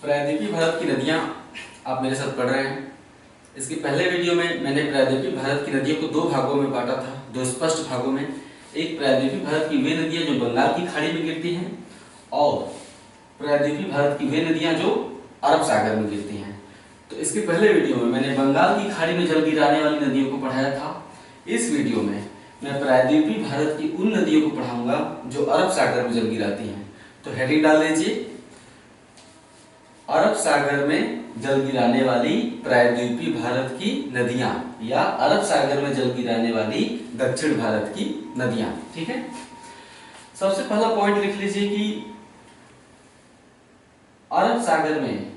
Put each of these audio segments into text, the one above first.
प्रायद्वीपीय भारत की नदियां आप मेरे साथ पढ़ रहे हैं। इसके पहले वीडियो में मैंने प्रायद्वीपीय भारत की नदियों को दो भागों में बांटा था, दो स्पष्ट भागों में। एक प्रायद्वीपीय भारत की वे नदियां जो बंगाल की खाड़ी में गिरती हैं और प्रायद्वीपीय भारत की वे नदियां जो अरब सागर में गिरती हैं। तो इसके पहले वीडियो में मैंने बंगाल की खाड़ी में जल गिराने वाली नदियों को पढ़ाया था। इस वीडियो में मैं प्रायद्वीपीय भारत की उन नदियों को पढ़ाऊंगा जो अरब सागर में जल गिराती हैं। तो हेडिंग डाल लीजिए, अरब सागर में जल गिराने वाली प्रायद्वीपीय भारत की नदियां या अरब सागर में जल गिराने वाली दक्षिण भारत की नदियां। ठीक है, सबसे पहला पॉइंट लिख लीजिए कि अरब सागर में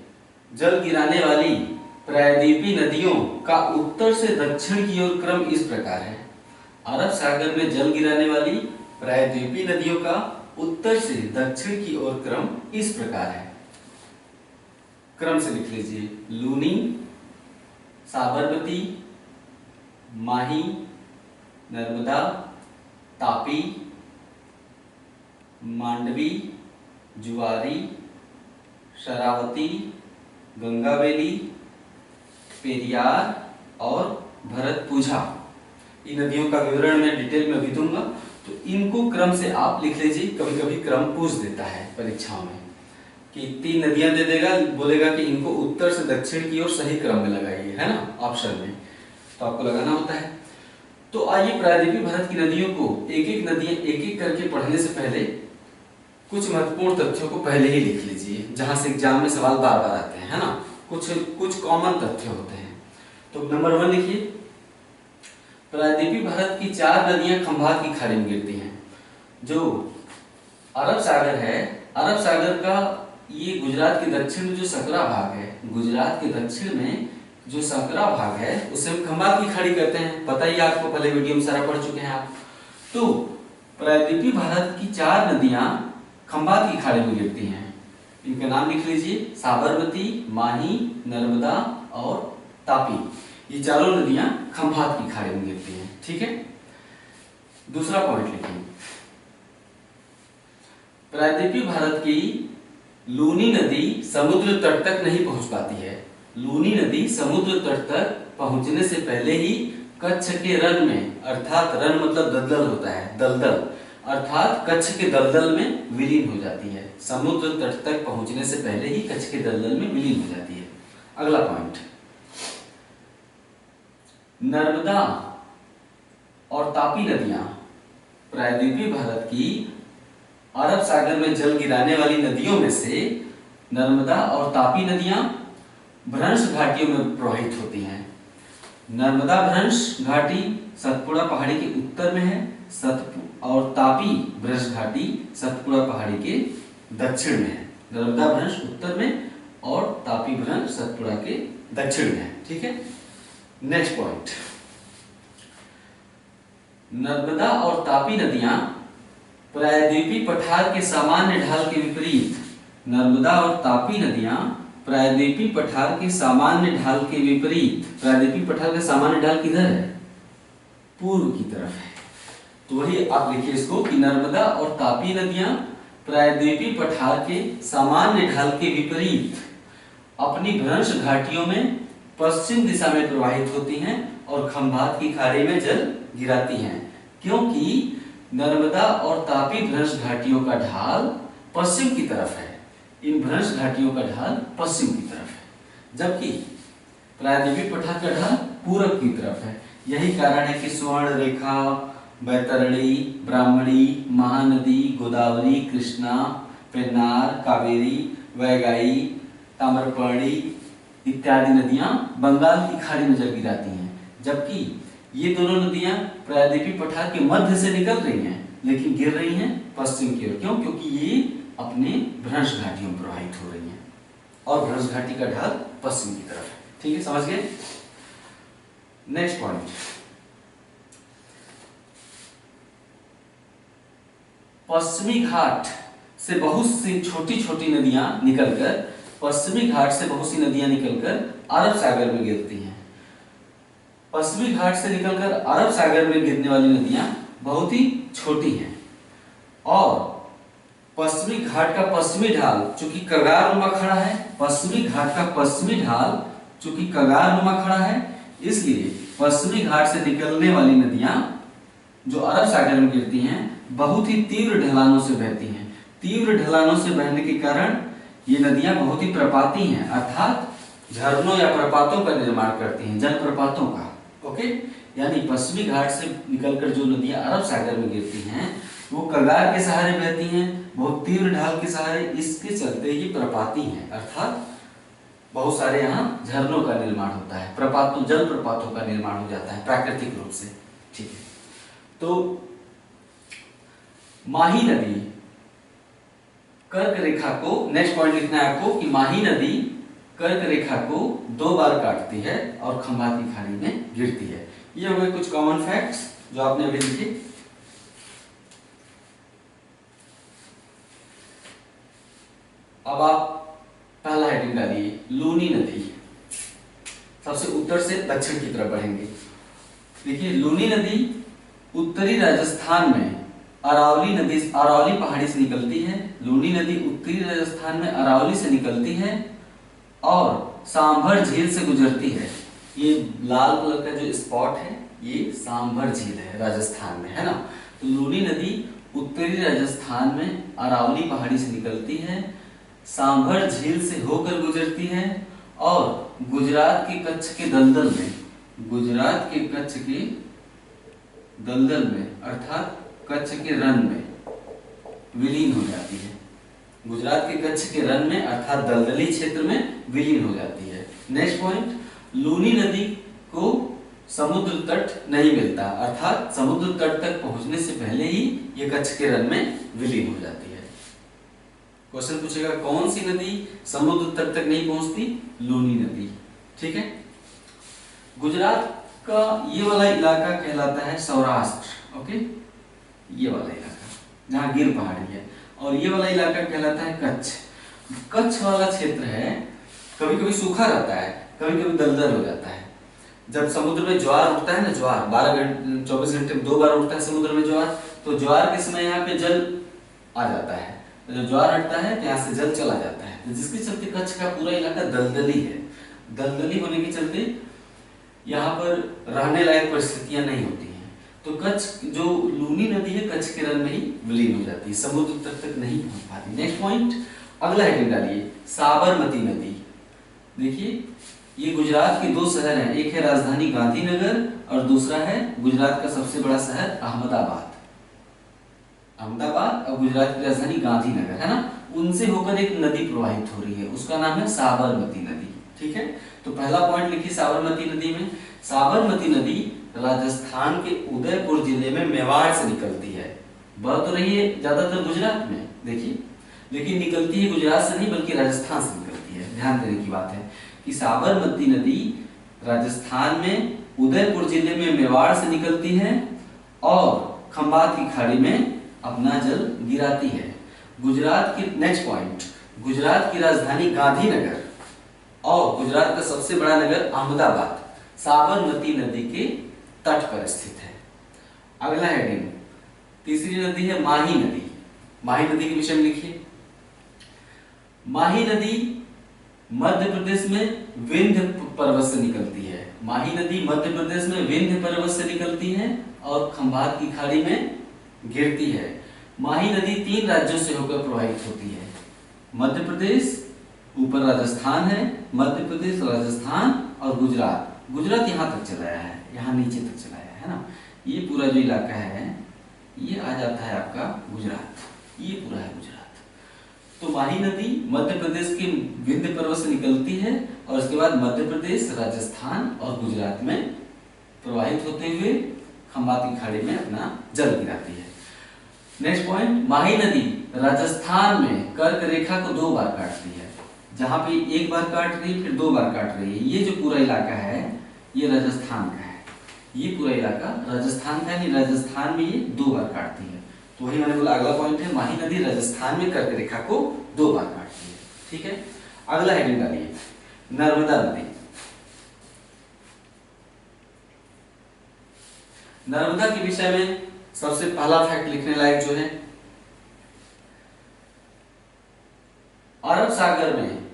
जल गिराने वाली प्रायद्वीपीय नदियों का उत्तर से दक्षिण की ओर क्रम इस प्रकार है। अरब सागर में जल गिराने वाली प्रायद्वीपीय नदियों का उत्तर से दक्षिण की ओर क्रम इस प्रकार है। क्रम से लिख लीजिए, लूनी, साबरमती, माही, नर्मदा, तापी, मांडवी, जुआरी, शरावती, गंगावेली, पेरियार और भरतपुझा। इन नदियों का विवरण मैं डिटेल में अभी दूंगा, तो इनको क्रम से आप लिख लीजिए। कभी कभी क्रम पूछ देता है परीक्षाओं में कि 3 नदियां दे देगा, बोलेगा कि इनको उत्तर से दक्षिण की ओर सही क्रम में लगाइए, है ना, ऑप्शन में, तो आपको लगाना होता है। तो आइए प्रायद्वीपीय भारत की नदियों को एक एक करके पढ़ने से पहले कुछ महत्वपूर्ण तथ्यों को पहले ही लिख लीजिए, जहां से एग्जाम में सवाल बार बार आते हैं, है ना। कुछ कॉमन तथ्य होते हैं। तो नंबर 1 लिखिए, प्रायद्वीपीय भारत की 4 नदियां खंभात की खाड़ी में गिरती हैं। जो अरब सागर है, अरब सागर का ये गुजरात के दक्षिण में जो सकरा भाग है, गुजरात के दक्षिण में जो सकरा भाग है उसे हम खंभात की खाड़ी कहते हैं। पता ही आपको, पहले वीडियो में सारा पढ़ चुके हैं आप। तो प्रायद्वीपीय भारत की 4 नदियां खंभात की खाड़ी में गिरती हैं। इनके नाम लिख लीजिए, साबरमती, माही, नर्मदा और तापी। ये चारों नदियां खंभात की खाड़ी में गिरती हैं। ठीक है, दूसरा पॉइंट लिखिए, प्रायद्वीपीय भारत की लूनी नदी समुद्र तट तक नहीं पहुंच पाती है। लूनी नदी समुद्र तट तक पहुंचने से पहले ही कच्छ के रण में, अर्थात रण मतलब दलदल होता है, दलदल, अर्थात कच्छ के दलदल में विलीन हो जाती है। समुद्र तट तक पहुंचने से पहले ही कच्छ के दलदल में विलीन हो जाती है। अगला पॉइंट, नर्मदा और तापी नदियां प्रायद्वीपीय भारत की अरब सागर में जल गिराने वाली नदियों में से नर्मदा और तापी नदियां भ्रंश घाटियों में प्रवाहित होती हैं। नर्मदा भ्रंश घाटी सतपुड़ा पहाड़ी के उत्तर में है, और तापी भ्रंश घाटी सतपुड़ा पहाड़ी के दक्षिण में है। नर्मदा भ्रंश उत्तर में और तापी भ्रंश सतपुड़ा के दक्षिण में है। ठीक है, नेक्स्ट पॉइंट, नर्मदा और तापी नदियां प्रायद्वीपीय पठार के सामान्य ढाल के विपरीत, नर्मदा और तापी नदियां प्रायद्वीपीय पठार के सामान्य ढाल के विपरीत, प्रायद्वीपीय पठार का सामान्य ढाल किधर है? पूर्व की तरफ है। तो वही आप लिखिए इसको कि नर्मदा और तापी नदियां प्रायद्वीपीय पठार के सामान्य ढाल के विपरीत अपनी भ्रंश घाटियों में पश्चिम दिशा में प्रवाहित होती हैं और खंभात की खाड़ी में जल गिराती हैं, क्योंकि नर्मदा और तापी भ्रंश घाटियों का ढाल पश्चिम की तरफ है। इन भ्रंश घाटियों का ढाल पश्चिम की तरफ है, जबकि प्रायद्वीपीय पठार का ढाल पूरब की तरफ है। यही कारण है कि स्वर्ण रेखा, बैतरणी, ब्राह्मणी, महानदी, गोदावरी, कृष्णा, पेन्नार, कावेरी, वैगाई, ताम्रपर्णी इत्यादि नदियां बंगाल की खाड़ी में जल गिराती हैं, जबकि ये दोनों नदियां प्रायद्वीपीय पठार के मध्य से निकल रही हैं लेकिन गिर रही हैं पश्चिम की ओर। क्यों? क्योंकि ये अपने भ्रंश घाटियों में प्रवाहित हो रही हैं और भ्रंश घाटी का ढाल पश्चिम की तरफ है। ठीक है, समझ गए? नेक्स्ट पॉइंट, पश्चिमी घाट से बहुत सी छोटी छोटी नदियां निकलकर, पश्चिमी घाट से बहुत सी नदियां निकलकर अरब सागर में गिरती हैं। पश्चिमी घाट से निकलकर अरब सागर में गिरने वाली नदियां बहुत ही छोटी हैं और पश्चिमी घाट का पश्चिमी ढाल चूंकि कगार नुमा खड़ा है पश्चिमी घाट का पश्चिमी ढाल चूंकि कगारनुमा खड़ा है, इसलिए पश्चिमी घाट से निकलने वाली नदियां जो अरब सागर में गिरती हैं बहुत ही तीव्र ढलानों से बहती हैं। तीव्र ढलानों से बहने के कारण ये नदियां बहुत ही प्रपाती हैं, अर्थात झरनों या प्रपातों का निर्माण करती हैं, जल प्रपातों का। ओके, यानी पश्चिमी घाट से निकलकर जो नदियां अरब सागर में गिरती हैं वो कगार के सहारे बहती हैं, बहुत तीव्र ढाल के सहारे। इसके चलते ये प्रपाती हैं, अर्थात बहुत सारे यहाँ झरनों का निर्माण होता है, प्रपातों जल प्रपातों का निर्माण हो जाता है प्राकृतिक रूप से। ठीक है, तो माही नदी कर्क रेखा को, नेक्स्ट पॉइंट लिखना है आपको कि माही नदी कर्क रेखा को 2 बार काटती है और खंभात की खाड़ी में गिरती है। ये हो गए कुछ कॉमन फैक्ट्स जो आपने अभी लिखे। अब आप पहला हेडिंग डालिए, लूनी नदी। सबसे उत्तर से दक्षिण की तरफ बढ़ेंगे। देखिए, लूनी नदी उत्तरी राजस्थान में अरावली पहाड़ी से निकलती है। लूनी नदी उत्तरी राजस्थान में अरावली से निकलती है और सांभर झील से गुजरती है। ये लाल कलर का जो स्पॉट है ये सांभर झील है, राजस्थान में है ना। तो लूनी नदी उत्तरी राजस्थान में अरावली पहाड़ी से निकलती है, सांभर झील से होकर गुजरती है और गुजरात के कच्छ के दलदल में, गुजरात के कच्छ के दलदल में अर्थात कच्छ के रन में विलीन हो जाती है। गुजरात के कच्छ के रन में अर्थात दलदली क्षेत्र में विलीन हो जाती है। नेक्स्ट पॉइंट, लूनी नदी को समुद्र तट नहीं मिलता, अर्थात समुद्र तट तक पहुंचने से पहले ही ये कच्छ के रन में विलीन हो जाती है। क्वेश्चन पूछेगा कौन सी नदी समुद्र तट तक नहीं पहुंचती? लूनी नदी। ठीक है, गुजरात का ये वाला इलाका कहलाता है सौराष्ट्र। ओके, ये वाला इलाका जहां गिर पहाड़ी है, और ये वाला इलाका कहलाता है कच्छ। कच्छ वाला क्षेत्र है, कभी कभी सूखा रहता है, कभी कभी दलदल हो जाता है। जब समुद्र में ज्वार उठता है ना, ज्वार 24 घंटे में 2 बार उठता है समुद्र में ज्वार, तो ज्वार के समय यहाँ पे जल आ जाता है। तो जब ज्वार हटता है तो यहाँ से जल चला जाता है, तो जिसके चलते कच्छ का पूरा इलाका दलदली है। दलदली होने के चलते यहाँ पर रहने लायक परिस्थितियां नहीं होती हैं। तो कच्छ जो लूनी नदी है कच्छ के रन में ही विलीन हो जाती है, समुद्र तक नहीं पहुंच पाती। नेक्स्ट पॉइंट, अगला हेडिंग डालिए, साबरमती नदी। देखिए, ये गुजरात के 2 शहर हैं, एक है राजधानी गांधीनगर और दूसरा है गुजरात का सबसे बड़ा शहर अहमदाबाद। अहमदाबाद और गुजरात की राजधानी गांधीनगर है ना, उनसे होकर एक नदी प्रवाहित हो रही है, उसका नाम है साबरमती नदी। ठीक है, तो पहला पॉइंट लिखिए साबरमती नदी में। साबरमती नदी राजस्थान के उदयपुर जिले में मेवाड़ से निकलती है। बह तो रही है ज्यादातर गुजरात में, देखिए, लेकिन निकलती है गुजरात से नहीं बल्कि राजस्थान से निकलती है। ध्यान देने की बात है कि साबरमती नदी राजस्थान में उदयपुर जिले में मेवाड़ से निकलती है और खंभात की खाड़ी में अपना जल गिराती है। गुजरात की, नेक्स्ट पॉइंट, गुजरात की राजधानी गांधीनगर और गुजरात का सबसे बड़ा नगर अहमदाबाद साबरमती नदी के तट पर स्थित है। अगला हेडिंग, तीसरी नदी है माही नदी। माही नदी के विषय में लिखिए। माही नदी मध्य प्रदेश में विंध्य पर्वत से निकलती है। माही नदी मध्य प्रदेश में विंध्य पर्वत से निकलती है और खंभात की खाड़ी में गिरती है। माही नदी 3 राज्यों से होकर प्रवाहित होती है। मध्य प्रदेश, ऊपर राजस्थान है, मध्य प्रदेश, राजस्थान और गुजरात। गुजरात यहाँ तक चलाया है, यहाँ नीचे तक चलाया है ना। ये पूरा जो इलाका है ये आ जाता है आपका गुजरात, ये पूरा है गुजरात। तो माही नदी मध्य प्रदेश के विंध्य पर्वत से निकलती है और उसके बाद मध्य प्रदेश, राजस्थान और गुजरात में प्रवाहित होते हुए खंभात की खाड़ी में अपना जल गिराती है। नेक्स्ट पॉइंट, माही नदी राजस्थान में कर्क रेखा को 2 बार काटती है। जहां पे 1 बार काट रही है फिर 2 बार काट रही है। ये जो पूरा इलाका है ये राजस्थान का है, ये पूरा इलाका राजस्थान का है। राजस्थान में ये 2 बार काटती है, तो वही मैंने बोला अगला पॉइंट है, माही नदी राजस्थान में कर्क रेखा को 2 बार काटती है। ठीक है, अगला हेडिंग डालिए, नर्मदा नदी। नर्मदा के विषय में सबसे पहला फैक्ट लिखने लायक जो है, अरब सागर में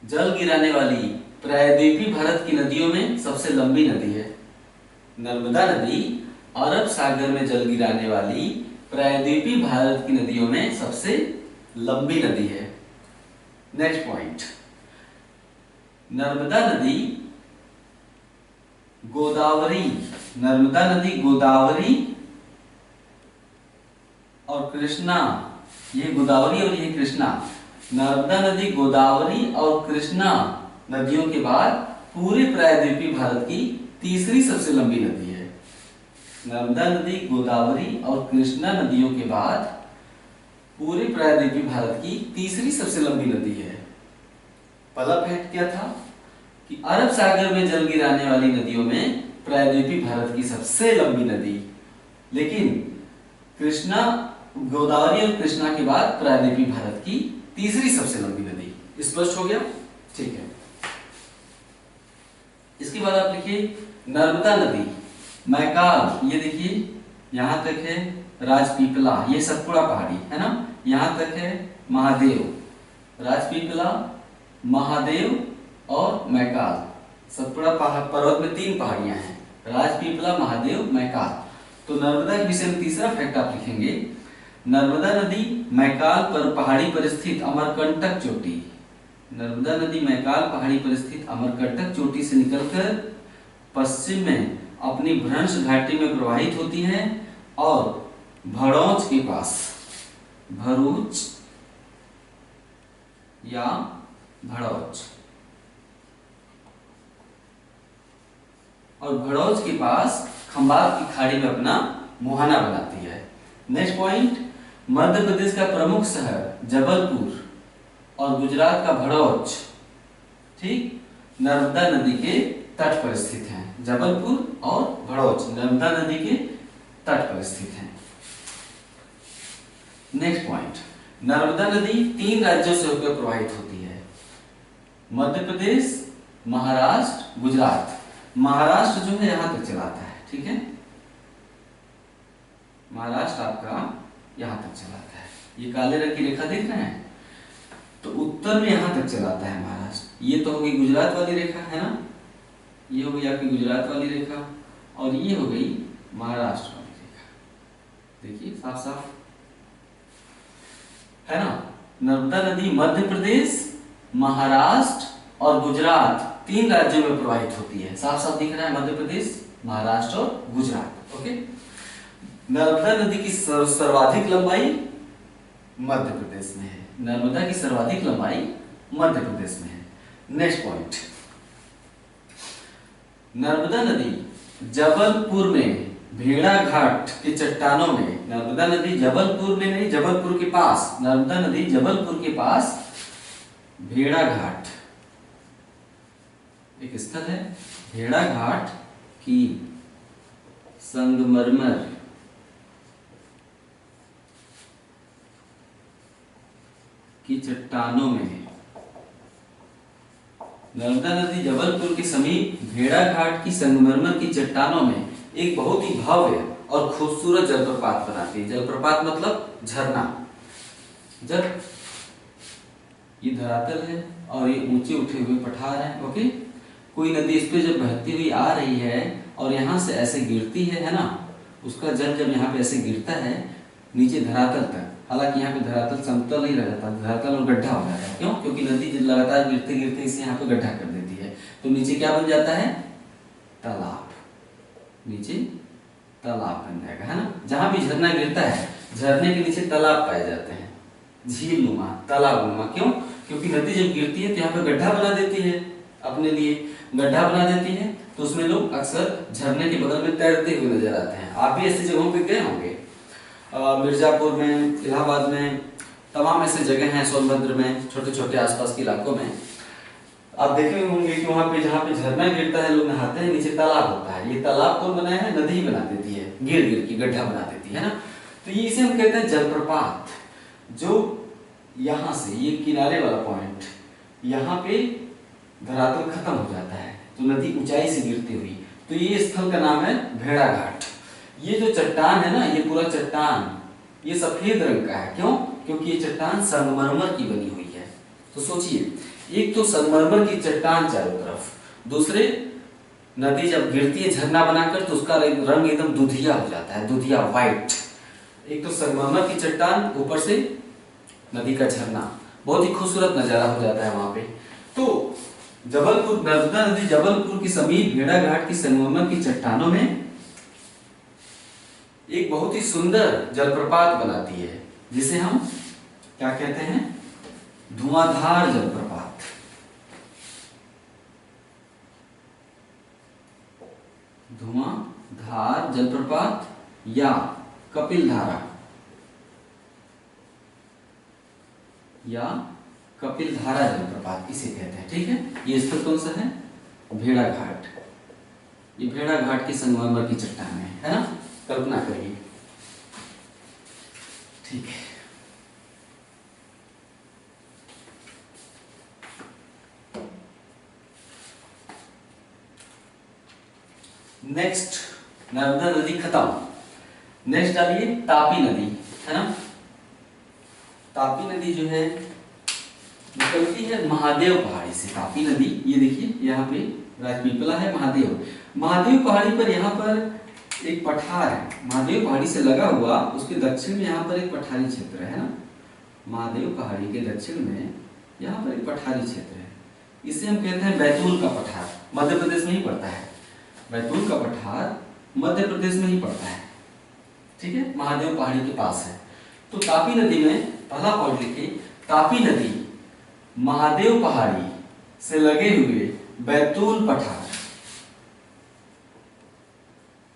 जल गिराने वाली प्रायद्वीपीय भारत की नदियों में सबसे लंबी नदी है। नर्मदा नदी अरब सागर में जल गिराने वाली प्रायद्वीपीय भारत की नदियों में सबसे लंबी नदी है। नेक्स्ट पॉइंट, नर्मदा नदी गोदावरी, नर्मदा नदी गोदावरी और कृष्णा, ये गोदावरी और ये कृष्णा, नर्मदा नदी गोदावरी और कृष्णा नदियों के बाद पूरे प्रायद्वीपीय भारत की तीसरी सबसे लंबी नदी है। नर्मदा नदी गोदावरी और कृष्णा नदियों के बाद पूरे प्रायद्वीपीय भारत की तीसरी सबसे लंबी नदी है। पहला फैक्ट क्या था कि अरब सागर में जल गिराने वाली नदियों में प्रायद्वीपीय भारत की सबसे लंबी नदी, लेकिन कृष्णा, गोदावरी और कृष्णा के बाद प्रायद्वीपीय भारत की तीसरी सबसे लंबी नदी। स्पष्ट हो गया? ठीक है। इसके बाद आप लिखिए नर्मदा नदी मैकाल, ये देखिए यहां तक है राजपीपला, ये सतपुड़ा पहाड़ी है ना, यहां तक है महादेव, राजपीपला, महादेव और मैकाल। सतपुड़ा पर्वत में 3 पहाड़ियां हैं, राजपीपला, महादेव, मैकाल। तो नर्मदा के विषय में तीसरा फैक्ट आप लिखेंगे, नर्मदा नदी मैकाल पर पहाड़ी पर स्थित अमरकंटक चोटी, नर्मदा नदी मैकाल पहाड़ी पर स्थित अमरकंटक चोटी से निकलकर पश्चिम में अपनी भ्रंश घाटी में प्रवाहित होती है और भड़ौच के पास, भरूच या भड़ौच, और भड़ौच के पास खंबात की खाड़ी में अपना मुहाना बनाती है। नेक्स्ट पॉइंट, मध्य प्रदेश का प्रमुख शहर जबलपुर और गुजरात का भड़ौच, ठीक, नर्मदा नदी के तट पर स्थित हैं। जबलपुर और भड़ौच नर्मदा नदी के तट पर स्थित हैं। नेक्स्ट पॉइंट, नर्मदा नदी 3 राज्यों से होकर प्रवाहित होती है, मध्य प्रदेश, महाराष्ट्र, गुजरात। महाराष्ट्र जो है यहां तक चलाता है, ठीक है, महाराष्ट्र आपका यहां तक चलाता है, ये काले रंग की रेखा देख रहे हैं, तो उत्तर में यहां तक चलाता है महाराष्ट्र। ये तो हो गई गुजरात वाली रेखा है ना, ये हो गई आपकी गुजरात वाली रेखा, और ये हो गई महाराष्ट्र वाली रेखा। देखिए साफ साफ है ना। नर्मदा नदी मध्य प्रदेश, महाराष्ट्र और गुजरात 3 राज्यों में प्रवाहित होती है। साफ साफ दिख रहा है, मध्य प्रदेश, महाराष्ट्र और गुजरात। ओके। नर्मदा नदी की सर्वाधिक लंबाई मध्य प्रदेश में है, नर्मदा की सर्वाधिक लंबाई मध्य प्रदेश में है। नेक्स्ट पॉइंट, नर्मदा नदी जबलपुर में भेड़ा घाट के चट्टानों में, नर्मदा नदी जबलपुर में नहीं, जबलपुर के पास, नर्मदा नदी जबलपुर के पास भेड़ा घाट एक स्थल है, भेड़ा घाट की संगमरमर की चट्टानों में, नर्मदा नदी जबलपुर के समीप भेड़ा घाट की संगमरमर की चट्टानों में एक बहुत ही भव्य और खूबसूरत जलप्रपात बनाती है। जलप्रपात मतलब झरना। जब ये धरातल है और ये ऊंचे उठे हुए पठार है, ओके, कोई नदी इस पे जब बहती हुई आ रही है और यहाँ से ऐसे गिरती है ना, उसका जल जब यहाँ पे ऐसे गिरता है नीचे धरातल तक, हालांकि यहाँ पे धरातल समतल नहीं रह जाता, धरातल और गड्ढा हो जाता है। क्यों? क्योंकि नदी लगातार गिरते गिरते इसे यहाँ पे गड्ढा कर देती है, तो नीचे क्या बन जाता है? तालाब। नीचे तालाब बन जाएगा, है ना। जहां भी झरना गिरता है, झरने के नीचे तालाब पाए जाते हैं, झील नुमा, तालाब नुमा। क्यों? क्योंकि नदी जब गिरती है तो यहाँ पे गड्ढा बना देती है, अपने लिए गड्ढा बना देती है, तो उसमें लोग अक्सर झरने के बगल में तैरते हुए नजर आते हैं। आप भी ऐसी जगहों पे गए होंगे, मिर्जापुर में, इलाहाबाद में, तमाम ऐसे जगह हैं, सोनभद्र में, छोटे छोटे आसपास के इलाकों में आप देखे होंगे कि वहां पे जहाँ पे झरना गिरता है लोग नहाते हैं, नीचे तालाब होता है। ये तालाब कौन बनाया है? नदी ही बना देती है, गिर गिर की गड्ढा बना देती है ना। तो ये इसे हम कहते हैं जलप्रपात। जो यहाँ से ये किनारे वाला पॉइंट, यहाँ पे धरातल खत्म हो जाता है तो नदी ऊंचाई से गिरती हुई, तो ये स्थल का नाम है भेड़ा घाट। ये जो चट्टान है ना, ये पूरा चट्टान ये सफेद रंग का है। क्यों? क्योंकि ये चट्टान संगमरमर की बनी हुई है। तो सोचिए एक तो संगमरमर की चट्टान चारों तरफ, दूसरे नदी जब गिरती है झरना बनाकर तो उसका रंग एकदम दुधिया हो जाता है, दुधिया व्हाइट। एक तो संगमरमर की चट्टान, ऊपर से नदी का झरना, बहुत ही खूबसूरत नजारा हो जाता है वहां पे। तो जबलपुर, नर्मदा नदी जबलपुर के समीप भेड़ाघाट की संगमरमर की चट्टानों में एक बहुत ही सुंदर जलप्रपात बनाती है, जिसे हम क्या कहते हैं, धुआंधार जलप्रपात। धुआंधार जलप्रपात या कपिल धारा या कपिल धारा जलप्रपात इसे कहते हैं। ठीक है, ये स्थल कौन सा है, भेड़ाघाट। ये भेड़ाघाट की संगमरमर की चट्टान है ना, कल्पना करिए। ठीक है, नेक्स्ट नर्मदा नदी खत्म। नेक्स्ट डालिए तापी नदी, है ना। तापी नदी जो है निकलती है महादेव पहाड़ी से। तापी नदी, ये देखिए यहाँ पे राजपीपला है, महादेव, महादेव पहाड़ी पर यहाँ पर एक पठार है। महादेव पहाड़ी से लगा हुआ उसके दक्षिण में यहाँ पर एक पठारी क्षेत्र है ना। महादेव पहाड़ी के दक्षिण में यहाँ पर एक पठारी क्षेत्र है, इसे हम कहते हैं बैतूल का पठार। मध्य प्रदेश में ही पड़ता है, बैतूल का पठार मध्य प्रदेश में ही पड़ता है। ठीक है, महादेव पहाड़ी के पास है। तो तापी नदी में पहला पॉइंट लिखिए, तापी नदी महादेव पहाड़ी से लगे हुए बैतूल पठार।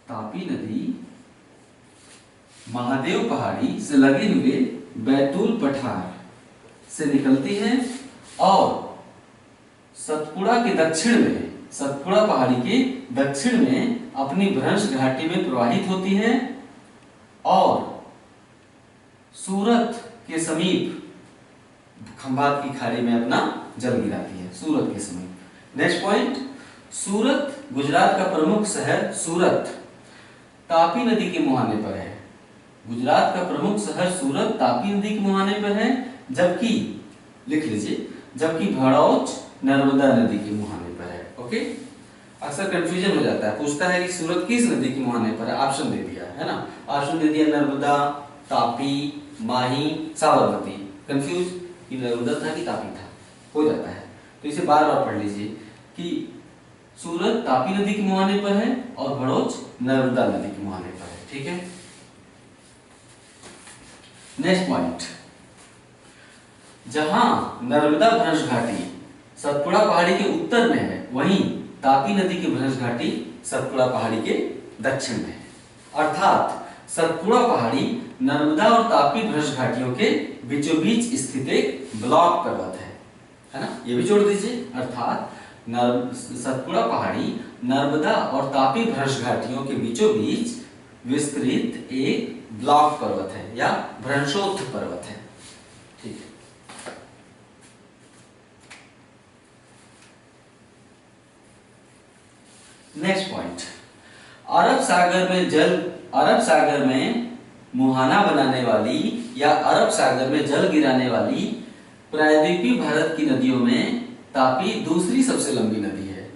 तापी नदी महादेव पहाड़ी से लगे हुए बैतूल पठार से निकलती है और सतपुड़ा के दक्षिण में, सतपुड़ा पहाड़ी के दक्षिण में अपनी भ्रंश घाटी में प्रवाहित होती है और सूरत के समीप खंभात की खाड़ी में अपना जल गिराती है, सूरत के समीप। नेक्स्ट पॉइंट, सूरत गुजरात का प्रमुख शहर सूरत तापी नदी के मुहाने पर है। गुजरात का प्रमुख शहर सूरत तापी नदी के मुहाने पर है, जबकि लिख लीजिए, जबकि भड़ौच नर्मदा नदी के मुहाने पर है। ओके, अक्सर कंफ्यूजन हो जाता है, पूछता है कि सूरत किस नदी के मुहाने पर है, ऑप्शन दे दिया है ना, ऑप्शन दे दिया नर्मदा, तापी, माही, साबरमती। कंफ्यूज कि नर्मदा था कि तापी था, हो जाता है। तो इसे बार बार पढ़ लीजिए कि सूरत तापी नदी के मुहाने पर है और भड़ौच नर्मदा नदी के मुहाने पर है। ठीक है, नेक्स्ट पॉइंट, जहां नर्मदा भ्रंश घाटी सतपुड़ा पहाड़ी के उत्तर में है, वहीं तापी नदी की भ्रंश घाटी सतपुड़ा पहाड़ी के दक्षिण में है। अर्थात सतपुड़ा पहाड़ी नर्मदा और तापी भ्रंश घाटियों के बीचों बीच स्थित एक ब्लॉक पर्वत है ना, ये भी जोड़ दीजिए। अर्थात सतपुड़ा पहाड़ी नर्मदा और तापी भ्रंश घाटियों के बीचों बीच विस्तृत एक ब्लॉक पर्वत है या भ्रंशोत्थ पर्वत है। ठीक है, नेक्स्ट पॉइंट, अरब सागर में मुहाना बनाने वाली या अरब सागर में जल गिराने वाली प्रायद्वीपीय भारत की नदियों में तापी दूसरी सबसे लंबी नदी है।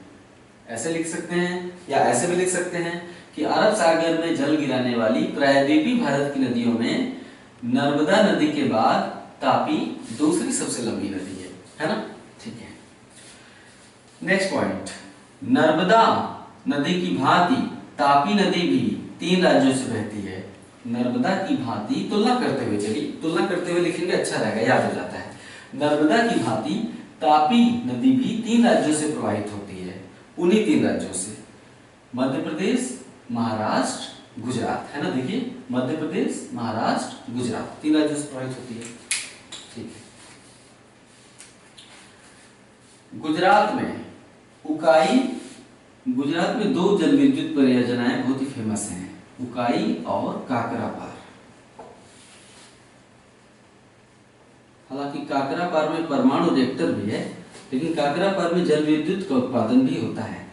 ऐसे लिख सकते हैं या ऐसे भी लिख सकते हैं कि अरब सागर में जल गिराने वाली प्रायद्वीपीय भारत की नदियों में नर्मदा नदी के बाद तापी दूसरी सबसे लंबी नदी है ना। ठीक है, नेक्स्ट पॉइंट, नर्मदा नदी की भांति तापी नदी भी 3 राज्यों से बहती है। नर्मदा की भांति, तुलना करते हुए, चलिए तुलना करते हुए लिखेंगे, अच्छा रहेगा, याद हो जाता है। नर्मदा की भांति तापी नदी भी 3 राज्यों से प्रवाहित होती है। उन्हीं 3 राज्यों से, मध्य प्रदेश, महाराष्ट्र, गुजरात, है ना। देखिए, मध्य प्रदेश, महाराष्ट्र, गुजरात, 3 राज्यों से प्रवाहित होती है। ठीक है, गुजरात में उकाई, गुजरात में 2 जल विद्युत परियोजनाएं बहुत ही फेमस हैं, उकाई और काकरापार। हालांकि काकरापार में परमाणु रिएक्टर भी है, लेकिन काकरापार में जल विद्युत का उत्पादन भी होता है।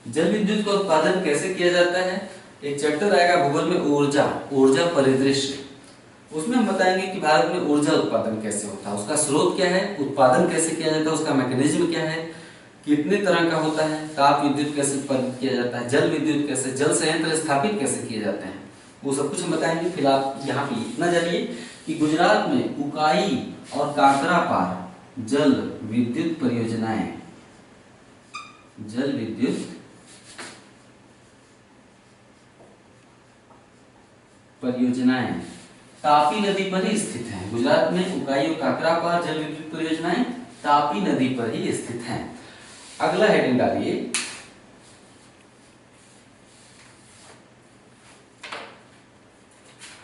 जल विद्युत का उत्पादन कैसे किया जाता है, एक चैप्टर आएगा भूगोल में, ऊर्जा परिदृश्य, उसमें हम बताएंगे कि भारत में ऊर्जा उत्पादन कैसे होता है, उसका स्रोत क्या है, उत्पादन कैसे किया जाता है, उसका मैकेनिज्म क्या है, कितने तरह का होता है, ताप विद्युत कैसे उत्पादित किया जाता है, जल विद्युत कैसे, जल संयंत्र स्थापित कैसे किए जाते हैं, वो सब कुछ हम बताएंगे। फिर आप यहाँ पे इतना जानिए कि गुजरात में उकाई और काकरापार जल विद्युत परियोजनाएं, जल विद्युत परियोजनाएं तापी नदी पर ही स्थित हैं। गुजरात में उकाई और काकरापार जल विद्युत परियोजनाएं तापी नदी पर ही स्थित हैं। अगला हेडिंग डालिए,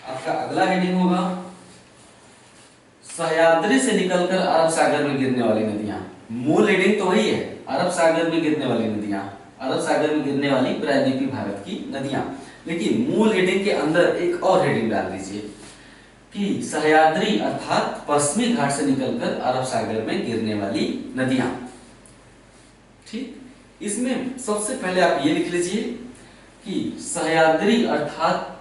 आपका अगला हेडिंग होगा सह्याद्री से निकलकर अरब सागर में गिरने वाली नदियां। मूल हेडिंग तो वही है, अरब सागर में गिरने वाली नदियां, अरब सागर में गिरने वाली प्रायद्वीपीय भारत की नदियां। लेकिन मूल हेडिंग के अंदर एक और हेडिंग डाल दीजिए कि सह्याद्री अर्थात पश्चिमी घाट से निकलकर अरब सागर में गिरने वाली नदियां। ठीक, इसमें सबसे पहले आप ये लिख लीजिए कि सह्याद्री अर्थात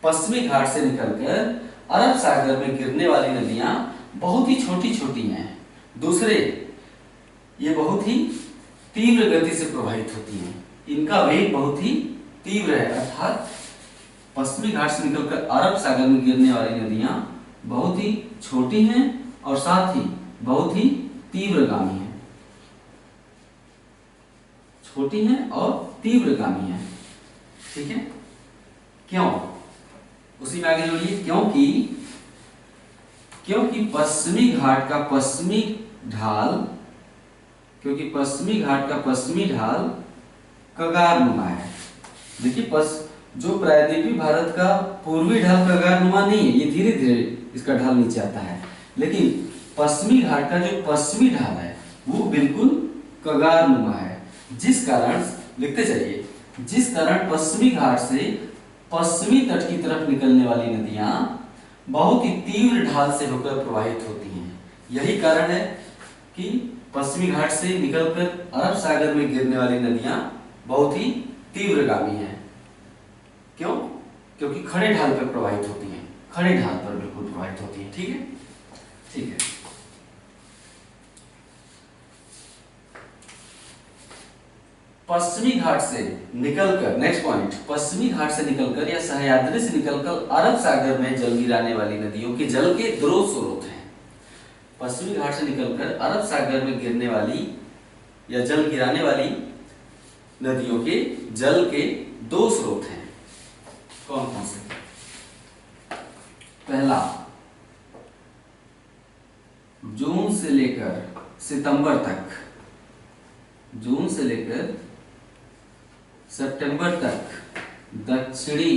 पश्चिमी घाट से निकलकर अरब सागर में गिरने वाली नदियां बहुत ही छोटी छोटी हैं। दूसरे, ये बहुत ही तीव्र गति से प्रवाहित होती हैं, इनका वेग बहुत ही तीव्र है, अर्थात पश्चिमी घाट से निकलकर अरब सागर में गिरने वाली नदियां बहुत ही छोटी हैं और साथ ही बहुत ही तीव्रगामी हैं, छोटी हैं और तीव्रगामी हैं। ठीक है, क्यों? उसी में आगे जोड़िए, क्योंकि पश्चिमी घाट का पश्चिमी ढाल, क्योंकि पश्चिमी घाट का पश्चिमी ढाल कगारनुमा है। देखिए, जो प्रायद्वीपीय भारत का पूर्वी ढाल कगारनुमा नहीं है, ये धीरे धीरे इसका ढाल नीचे आता है, लेकिन पश्चिमी घाट का जो पश्चिमी ढाल है वो बिल्कुल कगारनुमा है, जिस कारण, लिखते जाइए, जिस कारण पश्चिमी घाट से पश्चिमी तट की तरफ निकलने वाली नदियां बहुत ही तीव्र ढाल से होकर प्रवाहित होती हैं। यही कारण है कि पश्चिमी घाट से निकलकर अरब सागर में गिरने वाली नदियां बहुत ही तीव्रगामी हैं। क्यों? क्योंकि खड़े ढाल पर प्रवाहित होती हैं, खड़े ढाल पर बिल्कुल प्रवाहित होती हैं। ठीक है, ठीक है। पश्चिमी घाट से निकलकर, नेक्स्ट पॉइंट, पश्चिमी घाट से निकलकर या सह्याद्री से निकलकर अरब सागर में जल गिराने वाली नदियों के जल के दो स्रोत हैं। पश्चिमी घाट से निकलकर अरब सागर में गिरने वाली या जल गिराने वाली नदियों के जल के दो स्रोत हैं। कौन कौन से? पहला, जून से लेकर सितंबर तक, जून से लेकर सितंबर तक दक्षिणी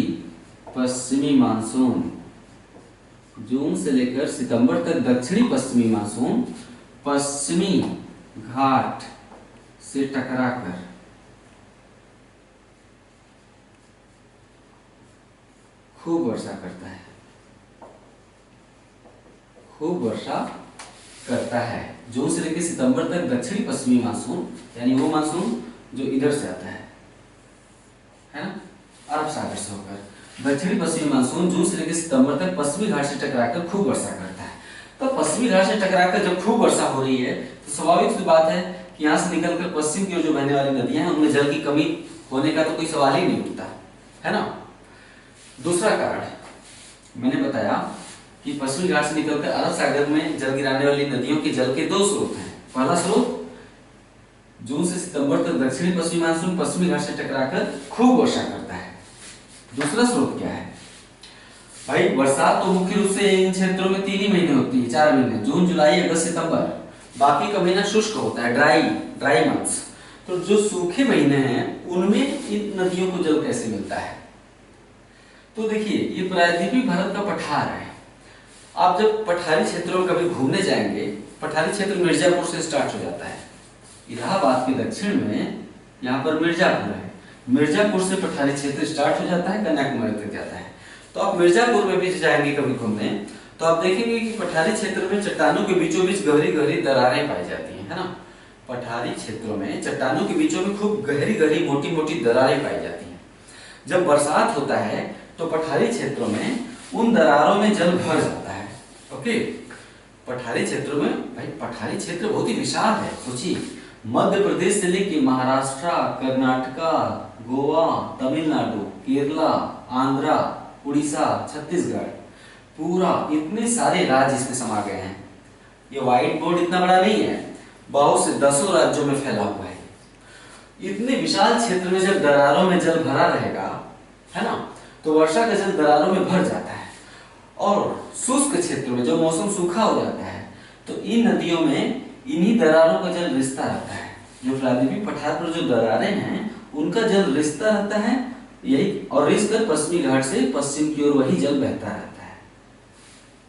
पश्चिमी मानसून, जून से लेकर सितंबर तक दक्षिणी पश्चिमी मानसून पश्चिमी घाट से टकराकर खूब वर्षा करता है, खूब वर्षा करता है। जून से लेकर सितंबर तक दक्षिणी पश्चिमी मानसून, यानी वो मानसून जो इधर से आता है ना, अरब सागर से होकर, दक्षिणी पश्चिमी मानसून जून से लेकर सितंबर तक पश्चिमी घाट से टकराकर खूब वर्षा करता है। तो पश्चिमी घाट से टकराकर जब खूब वर्षा हो रही है तो स्वाभाविक सी बात है कि यहाँ से निकलकर पश्चिम की ओर जो बहने वाली नदियां हैं उनमें जल की कमी होने का तो कोई सवाल ही नहीं उठता है ना। दूसरा कारण मैंने बताया कि पश्चिमी घाट से निकलकर अरब सागर में जल गिराने वाली नदियों के जल के दो स्रोत हैं। पहला स्रोत, जून से सितंबर तक दक्षिणी पश्चिमी मानसून पश्चिमी घाट से टकराकर खूब वर्षा करता है। दूसरा स्रोत क्या है भाई? बरसात तो मुख्य रूप से इन क्षेत्रों में 3 ही महीने होती है, 4 महीने, जून, जुलाई, अगस्त, सितंबर। बाकी का महीना शुष्क होता है, ड्राई मंथ्स। तो जो सूखे महीने हैं उनमें इन नदियों को जल कैसे मिलता है? तो देखिए, ये प्रायद्वीपीय भारत का पठार है। आप जब पठारी क्षेत्रों में कभी घूमने जाएंगे, पठारी क्षेत्र मिर्जापुर से स्टार्ट हो जाता है, इलाहाबाद के दक्षिण में यहाँ पर मिर्जापुर है, मिर्जापुर से पठारी क्षेत्र स्टार्ट हो जाता है, कन्याकुमारी तक जाता है। तो आप मिर्जापुर में भी जाएंगे कभी घूमने तो आप देखेंगे कि पठारी क्षेत्र में चट्टानों के बीचों बीच गहरी गहरी दरारें पाई जाती हैं, है ना। पठारी क्षेत्रों में चट्टानों के बीचों में खूब गहरी गहरी मोटी मोटी दरारें पाई जाती हैं। जब बरसात होता है तो पठारी क्षेत्रों में उन दरारों में जल भर जाता है। ओके, पठारी क्षेत्रों में, भाई पठारी क्षेत्र बहुत ही विशाल है। सोचिए, मध्य प्रदेश से लेके महाराष्ट्र, कर्नाटका, गोवा, तमिलनाडु, केरला, आंध्रा, उड़ीसा, छत्तीसगढ़, पूरा इतने सारे राज्य इसमें समा गए हैं। ये व्हाइट बोर्ड इतना बड़ा नहीं है, बहुत से दसों राज्यों में फैला हुआ है। इतने विशाल क्षेत्र में जब दरारों में जल भरा रहेगा, है ना, तो वर्षा का जल दरारों में भर जाता है। और शुष्क क्षेत्र में जब मौसम सूखा हो जाता है तो इन नदियों में इन्हीं दरारों का जल रिसता रहता है। जो प्रायद्वीपीय पठार पर जो दरारें हैं उनका जल रिसता रहता है यही, और रिस कर पश्चिमी घाट से पश्चिम की ओर वही जल बहता रहता है।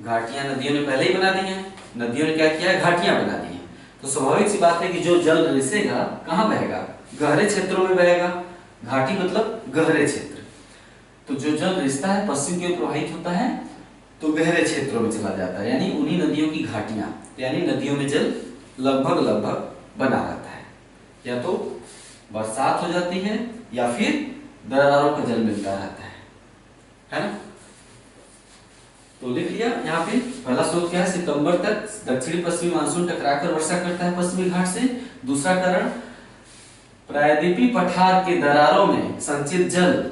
घाटियां नदियों ने पहले ही बना दी हैं। नदियों ने क्या किया है, घाटियां बना दी हैं। तो स्वाभाविक सी बात है कि जो जल रिसेगा कहाँ बहेगा, गहरे क्षेत्रों में बहेगा। घाटी मतलब गहरे क्षेत्र। तो जो जल रिसता है पश्चिम की ओर प्रवाहित होता है तो गहरे क्षेत्रों में चला जाता है, यानी उन्हीं नदियों की घाटियां, यानी नदियों में जल लगभग लगभग बना रहता है। या तो बरसात हो जाती है या फिर दरारों का जल मिलता रहता है ना। तो लिख लिया यहाँ पे। पहला स्रोत क्या है, सितंबर तक दक्षिणी पश्चिमी मानसून टकराकर वर्षा करता है पश्चिमी घाट से। दूसरा कारण, प्रायद्वीपीय पठार के दरारों में संचित जल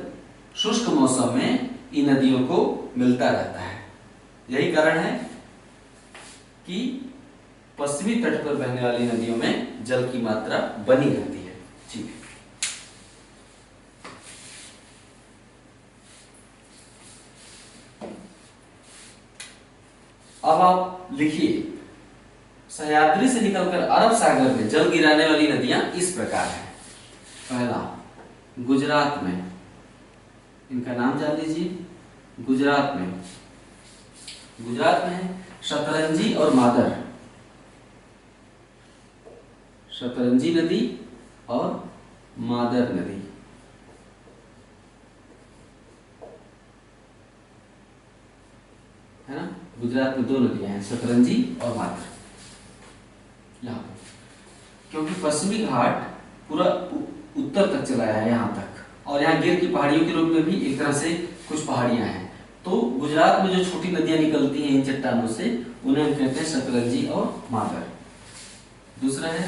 शुष्क मौसम में इन नदियों को मिलता रहता है। यही कारण है कि पश्चिमी तट पर बहने वाली नदियों में जल की मात्रा बनी रहती है। ठीक है, अब आप लिखिए, सह्याद्री से निकलकर अरब सागर में जल गिराने वाली नदियां इस प्रकार हैं। पहला, गुजरात में, इनका नाम जान लीजिए। गुजरात में है शतरंजी और मादर, शतरंजी नदी और मादर नदी। है ना, गुजरात में दो नदियां हैं, शतरंजी और मादर। यहाँ पे क्योंकि पश्चिमी घाट पूरा उत्तर तक चला है यहाँ तक, और यहाँ गिर की पहाड़ियों के रूप में भी एक तरह से कुछ पहाड़ियां हैं। तो गुजरात में जो छोटी नदियां निकलती हैं इन चट्टानों से, उन्हें हम कहते हैं शतरंजी और मादर। दूसरा है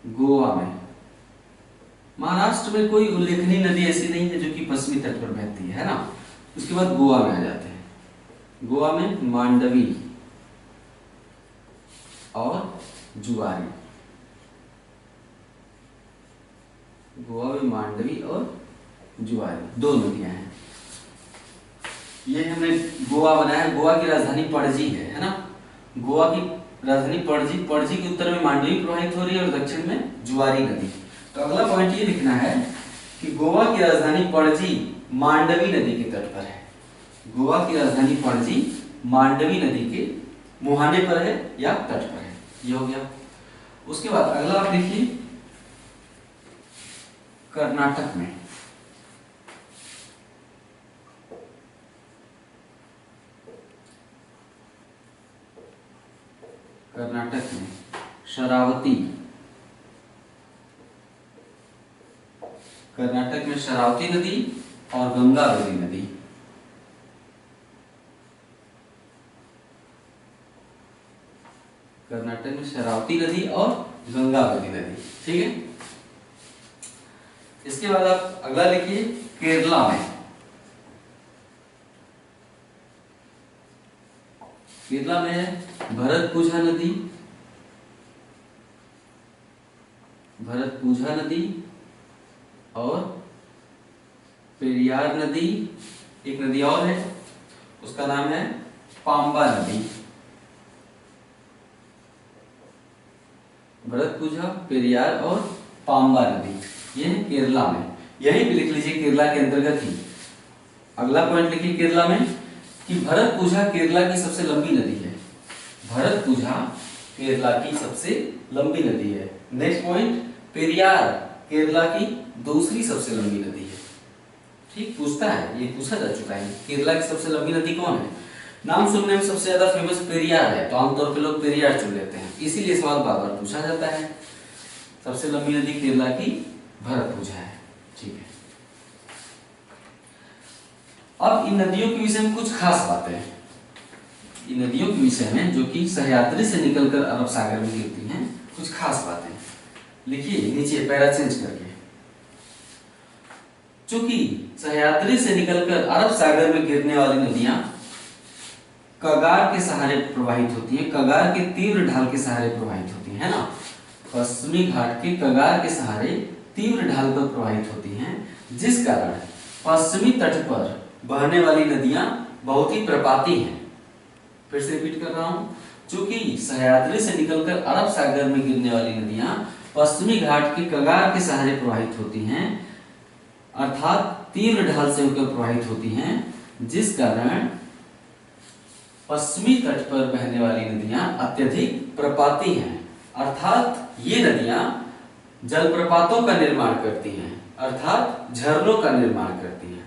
गोवा में। महाराष्ट्र में कोई उल्लेखनीय नदी ऐसी नहीं है जो कि पश्चिमी तट पर बहती है ना। उसके बाद गोवा में आ जाते हैं। गोवा में मांडवी और जुआरी। गोवा में मांडवी और जुआरी दो नदियां हैं। ये हमने गोवा बनाया। गोवा की राजधानी पणजी है ना। गोवा की राजधानी पणजी, पणजी के उत्तर में मांडवी प्रवाहित हो रही है और दक्षिण में जुआरी नदी। तो अगला पॉइंट ये लिखना है कि गोवा की राजधानी पणजी मांडवी नदी के तट पर है। गोवा की राजधानी पणजी मांडवी नदी के मुहाने पर है या तट पर है। ये हो गया। उसके बाद अगला आप देखिए, कर्नाटक में। कर्नाटक में शरावती, कर्नाटक में शरावती नदी और गंगावती नदी। कर्नाटक में शरावती नदी और गंगावती नदी। ठीक है। इसके बाद आप अगला लिखिए, केरला में। केरला में है भरतपुझा नदी, भरतपुझा नदी और पेरियार नदी। एक नदी और है, उसका नाम है पांबा नदी। भरतपुझा, पेरियार और पांबा नदी, ये है केरला में। यही भी लिख लीजिए, केरला के अंतर्गत ही। अगला पॉइंट लिखिए केरला में कि भरतपुझा केरला की सबसे लंबी नदी है। भरतपुझा केरला की सबसे लंबी नदी है। नेक्स्ट पॉइंट, पेरियार केरला की दूसरी सबसे लंबी नदी है। ठीक, पूछता है, ये पूछा जा चुका है, केरला की सबसे लंबी नदी कौन है। नाम सुनने में सबसे ज्यादा फेमस पेरियार है, तो आमतौर पे लोग पेरियार चुन लेते हैं, इसीलिए सवाल बार बार पूछा जाता है। सबसे लंबी नदी केरला की भरतपुझा है। ठीक है। अब इन नदियों के विषय में कुछ खास बातें हैं, इन नदियों के विषय में जो कि सह्याद्री से निकलकर अरब सागर में गिरती हैं, कुछ खास बातें लिखिए नीचे पैरा चेंज करके। चूंकि सह्याद्री से निकलकर अरब सागर में गिरने वाली नदियां कगार के सहारे प्रवाहित होती हैं, कगार के तीव्र ढाल के सहारे प्रवाहित होती है ना, पश्चिमी घाट के कगार के सहारे तीव्र ढाल पर प्रवाहित होती हैं, जिस कारण पश्चिमी तट पर बहने वाली नदियां बहुत ही प्रपाती हैं। फिर से रिपीट कर रहा हूं, चूंकि सह्याद्री से निकलकर अरब सागर में गिरने वाली नदियां पश्चिमी घाट के कगार के सहारे प्रवाहित होती हैं, अर्थात तीव्र ढाल से होकर प्रवाहित होती हैं, जिस कारण पश्चिमी तट पर बहने वाली नदियां अत्यधिक प्रपाती हैं, अर्थात ये नदियां जलप्रपातों का निर्माण करती हैं, अर्थात झरनों का निर्माण करती हैं।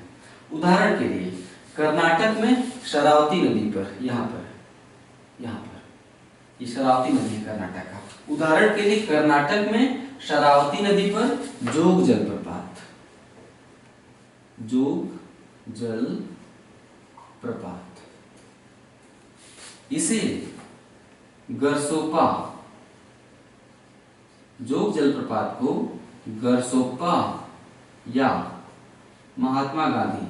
उदाहरण के लिए कर्नाटक में शरावती नदी पर, यहाँ पर ये शरावती नदी है कर्नाटक का, उदाहरण के लिए कर्नाटक में शरावती नदी पर जोग जलप्रपात, जोग जल प्रपात, इसे गरसोपा, जोग जलप्रपात को गरसोपा या महात्मा गांधी,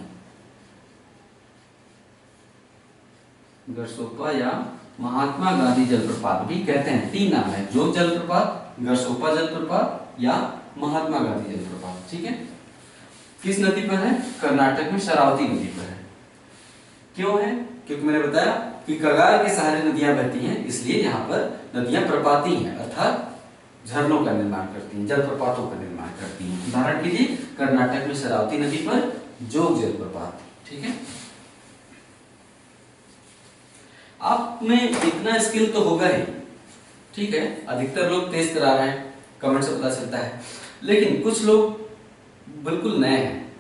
गरसोपा या महात्मा गांधी जलप्रपात भी कहते हैं। तीन नाम है, जोग जलप्रपात, गरसोपा जलप्रपात या महात्मा गांधी जलप्रपात। ठीक है, किस नदी पर है? कर्नाटक में शरावती नदी पर है। क्यों है? क्योंकि मैंने बताया कि कगार के सहारे नदियां बहती हैं, इसलिए यहाँ पर नदियां प्रपाती हैं, अर्थात झरनों का निर्माण करती हैं, जलप्रपातों का निर्माण करती हैं। उदाहरण के लिए कर्नाटक में शरावती नदी पर जोग जलप्रपात। ठीक है, आप में इतना स्किल तो होगा ही, ठीक है, अधिकतर लोग तेज करा रहे हैं, कमेंट से पता चलता है, लेकिन कुछ लोग बिल्कुल नए हैं,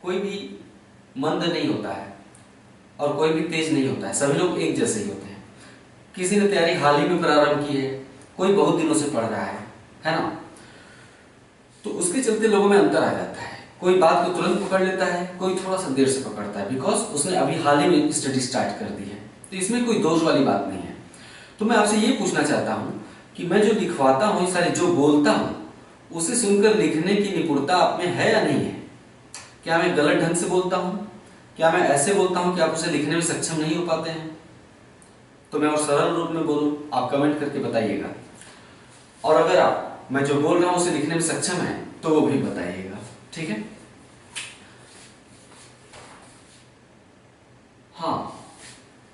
कोई भी मंद नहीं होता है और कोई भी तेज नहीं होता है, सभी लोग एक जैसे ही होते हैं। किसी ने तैयारी हाल ही में प्रारंभ की है, कोई बहुत दिनों से पढ़ रहा है ना, तो उसके चलते लोगों में अंतर आ जाता है। कोई बात को तुरंत पकड़ लेता है, कोई थोड़ा सा देर से पकड़ता है, बिकॉज उसने अभी हाल ही में स्टडी स्टार्ट कर दी है, तो इसमें कोई दोष वाली बात नहीं है। तो मैं आपसे ये पूछना चाहता हूँ कि मैं जो लिखवाता हूँ, सारे जो बोलता हूँ, उसे सुनकर लिखने की निपुणता आप में है या नहीं है? क्या मैं गलत ढंग से बोलता हूँ? क्या मैं ऐसे बोलता हूँ कि आप उसे लिखने में सक्षम नहीं हो पाते हैं? तो मैं और सरल रूप में बोलूं, आप कमेंट करके बताइएगा। और अगर आप मैं जो बोल रहा हूं उसे लिखने में सक्षम है तो वो भी बताइएगा। ठीक है, हाँ,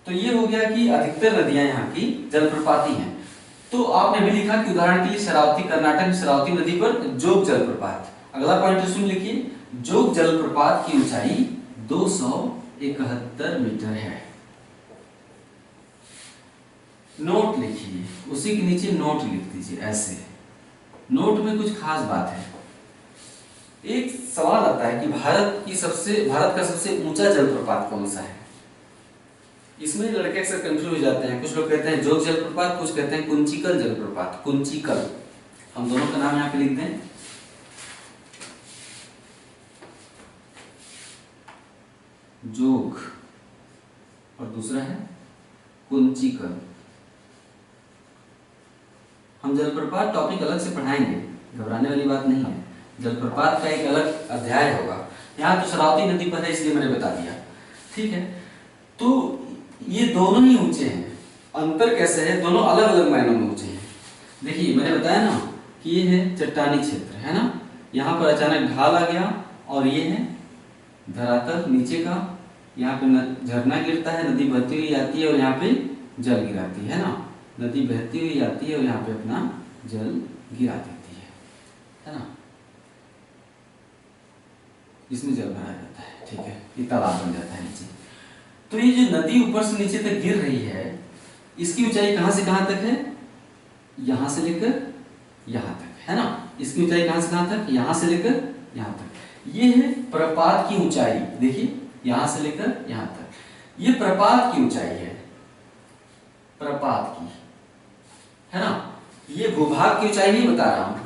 तो ये हो गया कि अधिकतर नदियां यहाँ की जलप्रपाती हैं। तो आपने भी लिखा कि उदाहरण के लिए शरावती, कर्नाटक में शरावती नदी पर जोग जलप्रपात। अगला पॉइंट सुन लिखिए, जोग जलप्रपात की ऊंचाई 271 मीटर है। नोट लिखिए, उसी के नीचे नोट लिख दीजिए ऐसे। नोट में कुछ खास बात है। एक सवाल आता है कि भारत का सबसे ऊंचा जलप्रपात कौन सा है? इसमें लड़के अक्सर कंफ्यूज हो जाते हैं। कुछ लोग कहते हैं जोग जलप्रपात, कुछ कहते हैं कुंचिकल जलप्रपात। कुंचिकल, हम दोनों का नाम यहाँ पे लिख दें। जोग और दूसरा है कुंचिकल। हम जलप्रपात टॉपिक अलग से पढ़ाएंगे, घबराने वाली बात नहीं है। जलप्रपात का एक अलग अध्याय होगा। यहाँ तो शरावती नदी पर है इसलिए मैंने बता दिया। ठीक है, तो ये दोनों ही ऊंचे हैं। अंतर कैसे है? दोनों अलग अलग मायनों में ऊंचे हैं। देखिए मैंने बताया ना कि ये है चट्टानी क्षेत्र, है ना, यहाँ पर अचानक ढाल आ गया और ये है धरातल नीचे का, यहाँ पे झरना गिरता है, नदी बहती हुई आती है और यहाँ पे जल गिराती है ना, नदी बहती हुई आती है और यहाँ पे अपना जल गिरा देती है ना, इसमें जल भरा जाता है। ठीक है, ये तालाब बन जाता है नीचे। तो ये जो नदी ऊपर से नीचे तक गिर रही है, इसकी ऊंचाई कहां से कहां तक है? यहां से लेकर यहां तक, है ना। इसकी ऊंचाई कहां से कहां तक? यहां से लेकर यहां तक। ये है प्रपात की ऊंचाई। देखिए यहां से लेकर यहां तक, ये प्रपात की ऊंचाई है, प्रपात की, है ना। ये भूभाग की ऊंचाई नहीं बता रहा हूं,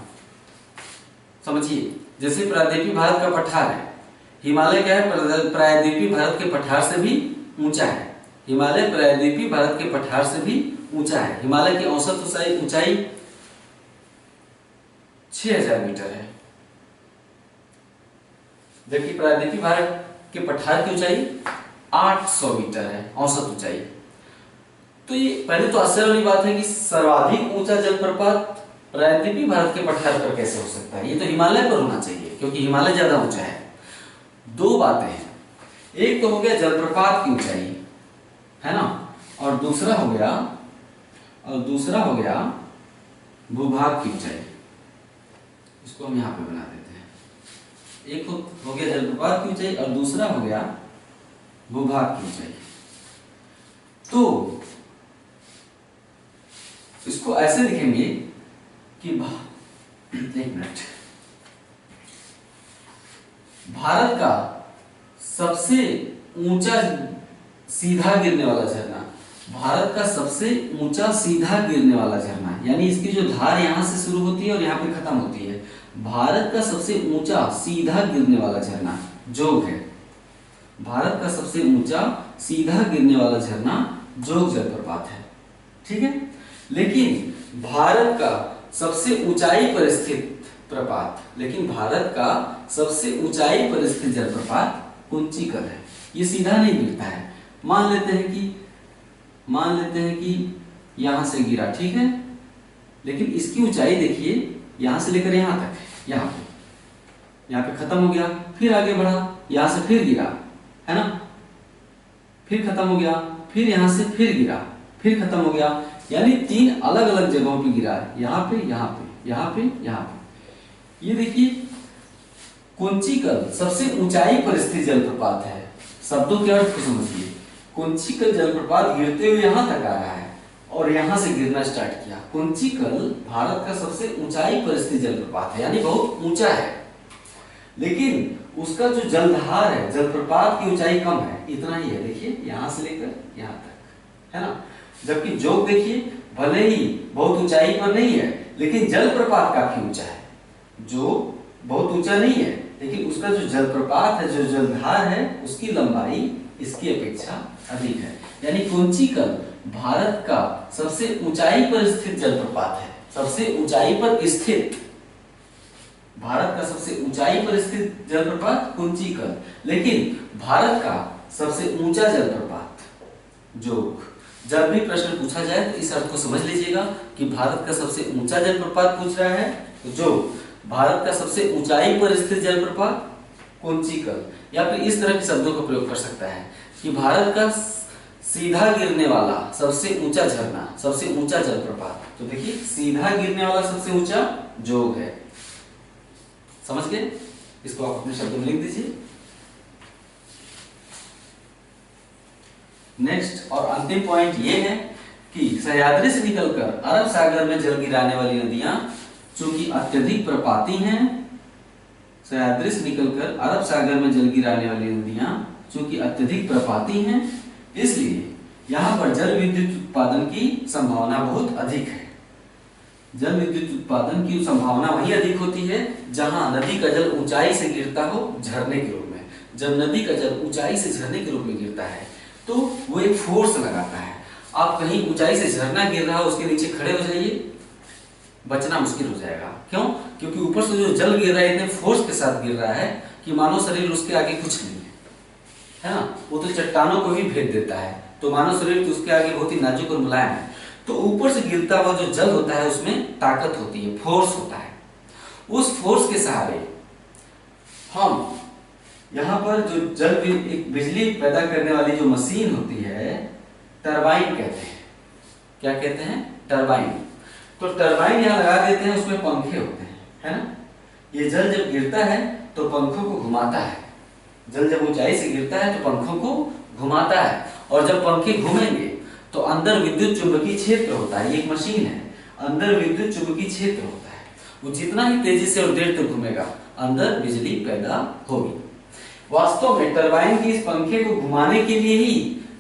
समझिए। जैसे प्रायद्वीपीय भारत का पठार है, हिमालय क्या है, प्रायद्वीपीय भारत के पठार से भी ऊंचा है। हिमालय प्रायद्वीपीय भारत के पठार से भी ऊंचा है। हिमालय की औसत ऊंचाई 6000 मीटर है, जबकि प्रायद्वीपीय भारत के पठार की ऊंचाई 800 मीटर है औसत ऊंचाई। तो ये पहले तो आश्चर्य वाली बात है कि सर्वाधिक ऊंचा जलप्रपात प्रायद्वीपीय भारत के पठार पर कैसे हो सकता है। ये तो हिमालय पर होना चाहिए क्योंकि हिमालय ज्यादा ऊंचा है। दो बातें हैं, एक तो हो गया जलप्रपात की ऊंचाई, है ना, और दूसरा हो गया भूभाग की ऊंचाई। इसको हम यहां पे बना देते हैं। एक हो गया जलप्रपात की ऊंचाई और दूसरा हो गया भूभाग की ऊंचाई। तो इसको ऐसे लिखेंगे कि एक मिनट, भारत का सबसे ऊंचा सीधा गिरने वाला झरना, भारत का सबसे ऊंचा सीधा गिरने वाला झरना, यानी इसकी जो धार यहां से शुरू होती है और यहां पे खत्म होती है, भारत का सबसे ऊंचा सीधा गिरने वाला झरना जोग है। भारत का सबसे ऊंचा सीधा गिरने वाला झरना जोग जलप्रपात है, ठीक है। लेकिन भारत का सबसे ऊंचाई पर स्थित प्रपात, लेकिन भारत का सबसे ऊंचाई पर स्थित जलप्रपात कुंचिकल है। ये सीधा नहीं गिरता है। मान लेते हैं कि यहां से गिरा, ठीक है, लेकिन इसकी ऊंचाई देखिए यहां से लेकर यहां तक है, यहां पे खत्म हो गया, फिर आगे बढ़ा, यहां से फिर गिरा, है ना, फिर खत्म हो गया, फिर यहां से फिर गिरा, फिर खत्म हो गया, यानी 3 अलग अलग जगहों पे गिरा है, यहां पे, यहां पे, यहां पे, यहां पे। ये देखिए कुंचिकल सबसे ऊंचाई पर स्थित जलप्रपात है। शब्दों के अर्थ को समझिए। कुंचिकल जलप्रपात गिरते हुए यहां तक आ रहा है और यहां से गिरना स्टार्ट किया। कुंचिकल भारत का सबसे ऊंचाई पर स्थित जलप्रपात है, यानी बहुत ऊंचा है, लेकिन उसका जो जलधार है, जलप्रपात की ऊंचाई कम है, इतना ही है, देखिए यहां से लेकर यहां तक, है ना। जबकि जोग देखिए भले ही बहुत ऊंचाई पर नहीं है, लेकिन जलप्रपात काफी ऊंचा है। जो बहुत ऊंचा नहीं है, लेकिन उसका जो जलप्रपात है, जो जलधार है, उसकी लंबाई इसकी अपेक्षा अधिक है। यानी कुंचिकल भारत का सबसे ऊंचाई पर स्थित जलप्रपात है। सबसे ऊंचाई पर स्थित, भारत का सबसे ऊंचाई पर स्थित जलप्रपात कुंचिकल, लेकिन भारत का सबसे ऊंचा जलप्रपात जोग। जब भी प्रश्न पूछा जाए तो इस अर्थ को समझ लीजिएगा कि भारत का सबसे ऊंचा जलप्रपात पूछ रहा है जो भारत का सबसे ऊंचाई पर स्थित जलप्रपात कुंचिकल, या फिर इस तरह के शब्दों का प्रयोग कर सकता है कि भारत का सीधा गिरने वाला सबसे ऊंचा झरना, सबसे ऊंचा जलप्रपात। तो देखिए सीधा गिरने वाला सबसे ऊंचा जोग है। समझ गए? इसको आप अपने शब्दों में लिख दीजिए। नेक्स्ट और अंतिम पॉइंट ये है कि सह्याद्री से निकलकर अरब सागर में जल गिराने वाली नदियां चूंकि अत्यधिक प्रपाती हैं, सह्याद्री से निकलकर अरब सागर में जल गिराने वाली नदियां चूंकि अत्यधिक प्रपाती हैं, इसलिए यहां पर जल विद्युत उत्पादन की संभावना बहुत अधिक है। जल विद्युत उत्पादन की संभावना वही अधिक होती है जहां नदी का जल ऊंचाई से गिरता हो झरने के रूप में। जब नदी का जल ऊंचाई से झरने के रूप में गिरता है तो वो एक फोर्स लगाता है। आप कहीं ऊंचाई से झरना गिर रहा हो, उसके नीचे खड़े हो जाइए, बचना मुश्किल हो जाएगा। क्यों? क्योंकि ऊपर से जो जल गिर रहा है इतने फोर्स के साथ गिर रहा है कि मानव शरीर उसके आगे कुछ नहीं है ना। वो तो चट्टानों को भी भेद देता है, तो मानव शरीर तो उसके आगे बहुत ही नाजुक और मुलायम है। तो ऊपर से गिरता हुआ जो जल होता है उसमें ताकत होती है, फोर्स होता है। उस फोर्स के सहारे हम यहाँ पर जो जल एक बिजली पैदा करने वाली जो मशीन होती है, टरबाइन कहते हैं। क्या कहते हैं? टरबाइन। तो टरबाइन यहाँ लगा देते हैं, उसमें पंखे होते हैं, है ना। ये जल जब गिरता है तो पंखों को घुमाता है। जल जब ऊंचाई से गिरता है तो पंखों को घुमाता है, और जब पंखे घूमेंगे तो अंदर विद्युत चुंबकीय क्षेत्र होता है। ये एक मशीन है, अंदर विद्युत चुंबकीय क्षेत्र होता है। वो जितना ही तेजी से और देर तक घूमेगा, अंदर बिजली पैदा होगी। वास्तव में टरबाइन की इस पंखे को घुमाने के लिए ही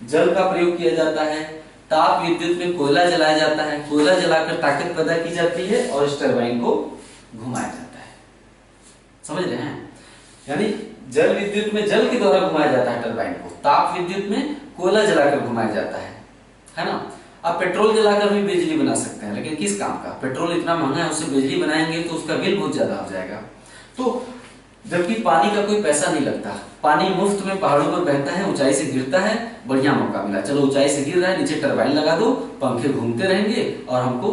जल का प्रयोग किया जाता है। ताप विद्युत में कोयला जलाया जाता है, कोयला जलाकर ताकत पैदा की जाती है और इस टरबाइन को घुमाया जाता है। समझ रहे हैं? यानी जल विद्युत में जल के द्वारा घुमाया जाता है टरबाइन को, ताप विद्युत में कोयला जलाकर घुमाया जाता है ना। अब पेट्रोल जलाकर भी बिजली बना सकते हैं, लेकिन किस काम का? पेट्रोल इतना महंगा है, उससे बिजली बनाएंगे तो उसका बिल बहुत ज्यादा हो जाएगा। तो जबकि पानी का कोई पैसा नहीं लगता, पानी मुफ्त में पहाड़ों पर बहता है, ऊंचाई से गिरता है, बढ़िया मौका मिला, चलो ऊंचाई से गिर रहा है, नीचे टरबाइन लगा दो, पंखे घूमते रहेंगे और हमको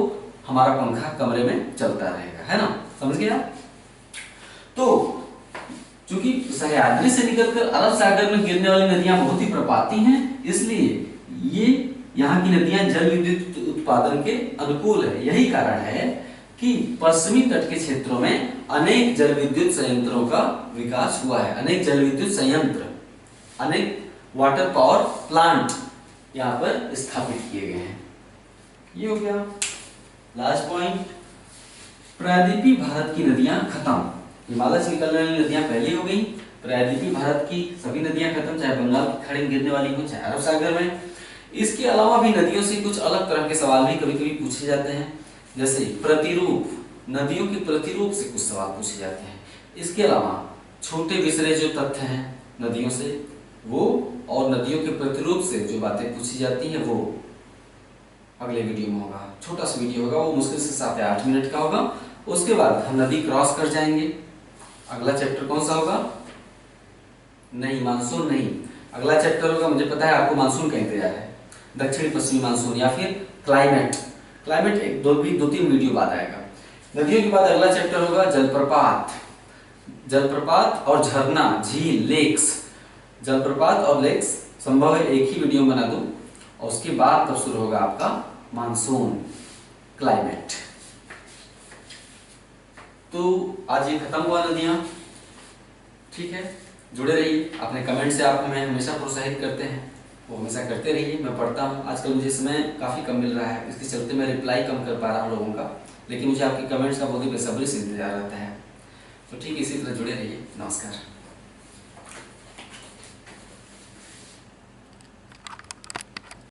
हमारा पंखा कमरे में चलता रहेगा, है ना, समझ गया। तो चूंकि सह्याद्री से निकलकर अरब सागर में गिरने वाली नदियां बहुत ही प्रपाती हैं, इसलिए ये यहाँ की नदियां जल विद्युत उत्पादन के अनुकूल है। यही कारण है कि पश्चिमी तट के क्षेत्रों में अनेक जल विद्युत संयंत्रों का विकास हुआ है, अनेक जल विद्युत संयंत्र, अनेक वाटर पावर प्लांट यहाँ पर स्थापित किए गए हैं। ये हो गया लास्ट पॉइंट। प्रायद्वीपीय भारत की नदियां खत्म, हिमालय से निकलने वाली नदियां पहले हो गई, प्रायद्वीपीय भारत की सभी नदियां खत्म, चाहे बंगाल की खाड़ी में गिरने वाली हो, चाहे अरब सागर में। इसके अलावा भी नदियों से कुछ अलग तरह के सवाल भी कभी कभी पूछे जाते हैं, जैसे प्रतिरूप, नदियों के प्रतिरूप से कुछ सवाल पूछे जाते हैं। इसके अलावा छोटे विसरे जो तथ्य हैं नदियों से वो, और नदियों के प्रतिरूप से जो बातें पूछी जाती हैं वो अगले वीडियो में होगा। छोटा सा वीडियो होगा, वो मुश्किल से 7 या 8 मिनट का होगा। उसके बाद हम नदी क्रॉस कर जाएंगे। अगला चैप्टर कौन सा होगा? नहीं, मानसून नहीं, अगला चैप्टर होगा, मुझे पता है आपको मानसून का इंतजार है, दक्षिणी पश्चिमी मानसून या फिर क्लाइमेट। क्लाइमेट एक दो 3 वीडियो बाद आएगा। नदियों के बाद अगला चैप्टर होगा जलप्रपात, जलप्रपात और झरना, झील, लेक्स। जलप्रपात और लेक्स संभव है एक ही वीडियो बना दूं, और उसके बाद तब शुरू होगा आपका मानसून, क्लाइमेट। तो आज ये खत्म हुआ नदियां, ठीक है। जुड़े रहिए, अपने कमेंट से आप हमें हमेशा प्रोत्साहित करते हैं, वो हमेशा करते रहिए। मैं पढ़ता हूँ, आजकल मुझे समय काफ़ी कम मिल रहा है, इसके चलते मैं रिप्लाई कम कर पा रहा हूँ लोगों का, लेकिन मुझे आपके कमेंट्स का बहुत ही बेसब्री से इंतजार रहता है। तो ठीक इसी तरह जुड़े रहिए। नमस्कार।